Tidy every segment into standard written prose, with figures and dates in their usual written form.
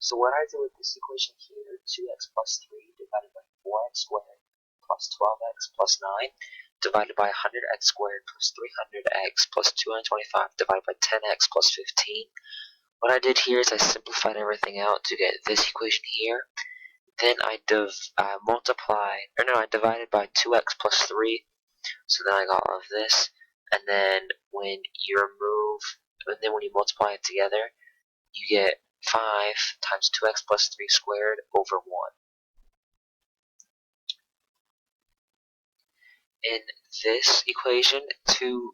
So what I do with this equation here, 2x plus 3 divided by 4x squared plus 12x plus 9 divided by 100x squared plus 300x plus 225 divided by 10x plus 15. What I did here is I simplified everything out to get this equation here. Then I divided by 2x plus 3, so then I got all of this. And then when you multiply it together, you get 5 times 2x plus 3 squared over 1. In this equation, 10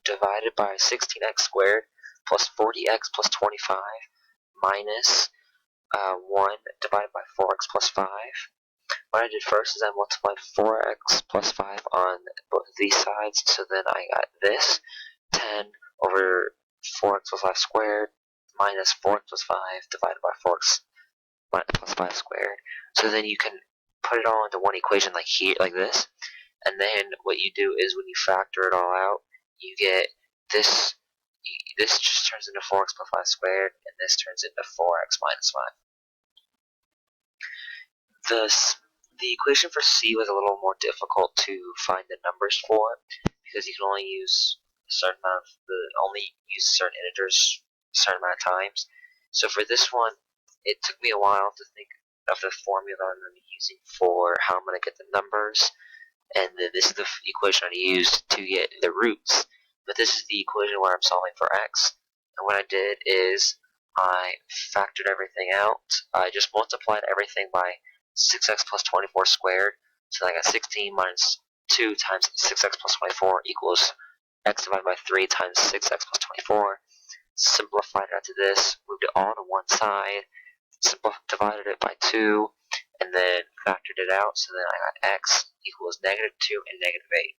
divided by 16x squared plus 40x plus 25 minus 1 divided by 4x plus 5. What I did first is I multiplied 4x plus 5 on both of these sides, so then I got this 10 over 4x plus 5 squared minus 4x plus 5 divided by 4x plus 5 squared. So then you can put it all into one equation like here, like this, and then what you do is when you factor it all out, you get this. This just turns into 4x plus 5 squared, and this turns into 4x minus 5. The equation for C was a little more difficult to find the numbers for, because you can only use certain integers a certain amount of times. So for this one, it took me a while to think of the formula I'm going to be using for how I'm going to get the numbers, and then this is the equation I used to get the roots. But this is the equation where I'm solving for x. And what I did is I factored everything out. I just multiplied everything by 6x plus 24 squared. So I got 16 minus 2 times 6x plus 24 equals x divided by 3 times 6x plus 24. Simplified it out to this, moved it all to one side, divided it by 2, and then factored it out. So then I got x equals -2 and -8.